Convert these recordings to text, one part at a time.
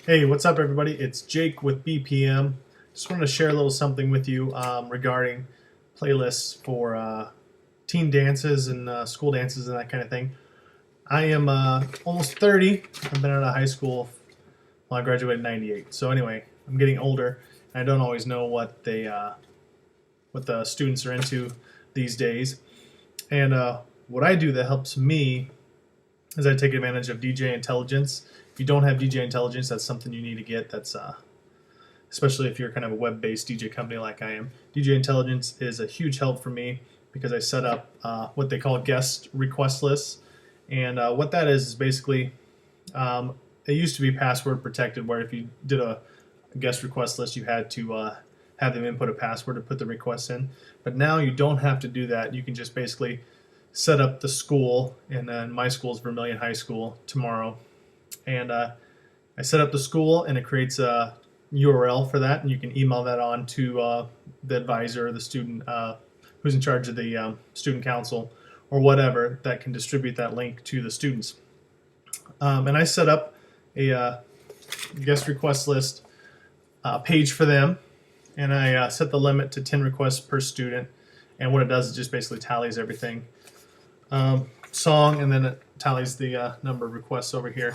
Hey, what's up, everybody? It's Jake with BPM. Just wanted to share a little something with you regarding playlists for teen dances and school dances and that kind of thing. I am almost 30. I've been out of high school. Well, I graduated in '98. So anyway, I'm getting older. And I don't always know what the students are into these days. And what I do that helps me is I take advantage of DJ intelligence. If you don't have DJ intelligence, that's something you need to get. That's especially if you're kind of a web-based DJ company like I am. DJ intelligence is a huge help for me because I set up what they call guest request lists, and what that is basically it used to be password protected, where if you did a guest request list, you had to have them input a password to put the requests in. But now you don't have to do that. You can just basically set up the school, and then my school is Vermilion High School tomorrow. And I set up the school, and it creates a URL for that, and you can email that on to the advisor or the student who's in charge of the student council or whatever that can distribute that link to the students. And I set up a guest request list page for them, and I set the limit to 10 requests per student. And what it does is just basically tallies everything. Song, and then it tallies the number of requests over here.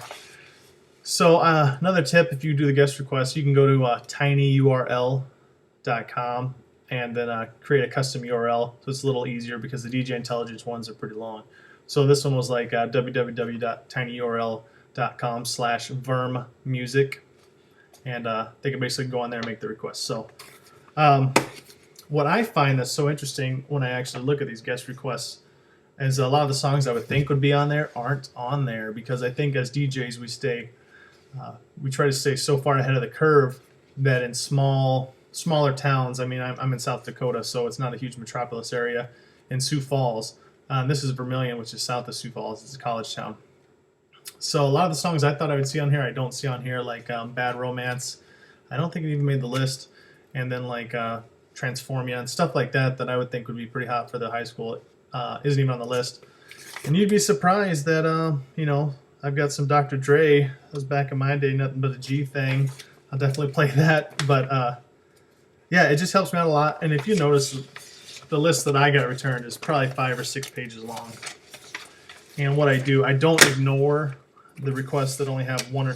So another tip, if you do the guest request, you can go to tinyurl.com and then create a custom URL, so it's a little easier because the DJ Intelligence ones are pretty long. So this one was like www.tinyurl.com/vermmusic, and they can basically go on there and make the request. So what I find that's so interesting when I actually look at these guest requests is a lot of the songs I would think would be on there aren't on there, because I think as DJs we try to stay so far ahead of the curve that in smaller towns. I mean, I'm in South Dakota, so it's not a huge metropolis area. In Sioux Falls, this is Vermilion, which is south of Sioux Falls. It's a college town. So a lot of the songs I thought I would see on here, I don't see on here, like Bad Romance. I don't think it even made the list. And then like Transformia and stuff like that I would think would be pretty hot for the high school isn't even on the list. And you'd be surprised that I've got some Dr. Dre. That was back in my day, Nothing But a G thing. I'll definitely play that. But yeah, it just helps me out a lot. And if you notice, the list that I got returned is probably 5 or 6 pages long. And what I do, I don't ignore the requests that only have one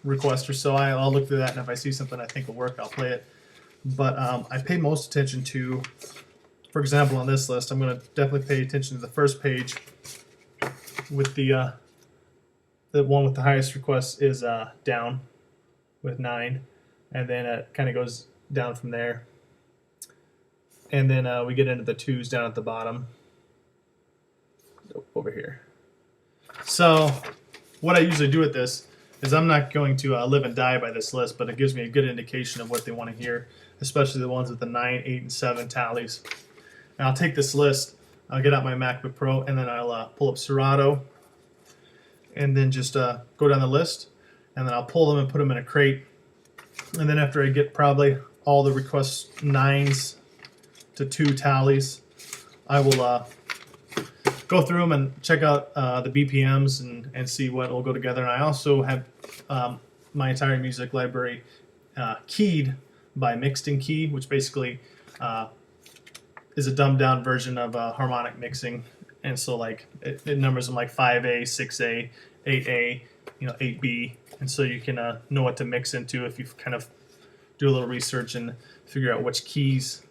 request or so. I'll look through that, and if I see something I think will work, I'll play it. But I pay most attention to, for example, on this list, I'm going to definitely pay attention to the first page with the one with the highest request is down with 9, and then it kind of goes down from there. And then we get into the 2s down at the bottom over here. So what I usually do with this is I'm not going to live and die by this list, but it gives me a good indication of what they want to hear, especially the ones with the 9, 8, and 7 tallies. And I'll take this list, I'll get out my MacBook Pro, and then I'll pull up Serato, and then just go down the list, and then I'll pull them and put them in a crate. And then after I get probably all the requests 9s to 2 tallies, I will go through them and check out the BPMs and see what will go together. And I also have my entire music library keyed by mixed in key, which basically is a dumbed down version of harmonic mixing. And so like it numbers them like 5A, 6A, 8A, 8B, and so you can know what to mix into if you kind of do a little research and figure out which keys,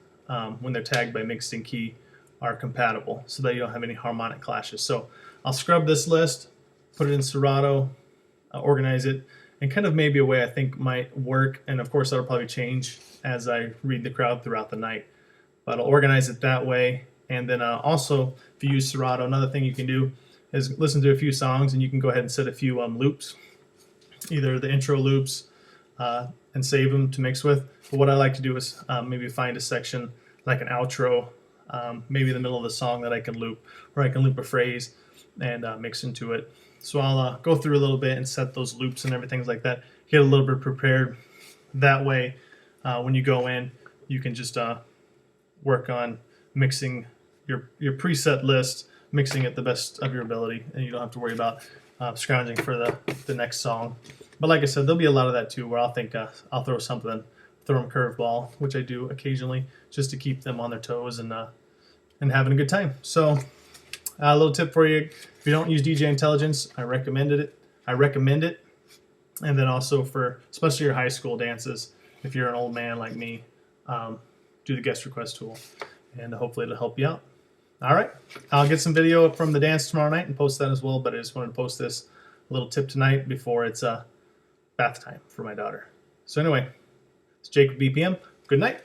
when they're tagged by mixed in key, are compatible, so that you don't have any harmonic clashes. So I'll scrub this list, put it in Serato, organize it, and kind of maybe a way I think might work. And of course that'll probably change as I read the crowd throughout the night, but I'll organize it that way. And then also, if you use Serato, another thing you can do is listen to a few songs, and you can go ahead and set a few loops, either the intro loops, and save them to mix with. But what I like to do is maybe find a section like an outro, maybe in the middle of the song, that I can loop, or I can loop a phrase and mix into it. So I'll go through a little bit and set those loops and everything like that, get a little bit prepared. That way, when you go in, you can just work on mixing your preset list, mixing it the best of your ability, and you don't have to worry about scrounging for the next song. But like I said, there'll be a lot of that too, where I'll think I'll throw something, throw them curveball, which I do occasionally, just to keep them on their toes and having a good time. So a little tip for you: if you don't use DJ Intelligence, I recommend it. And then also for especially your high school dances, if you're an old man like me, do the guest request tool, and hopefully it'll help you out. All right, I'll get some video from the dance tomorrow night and post that as well. But I just wanted to post this little tip tonight before it's bath time for my daughter. So anyway, it's Jake with BPM. Good night.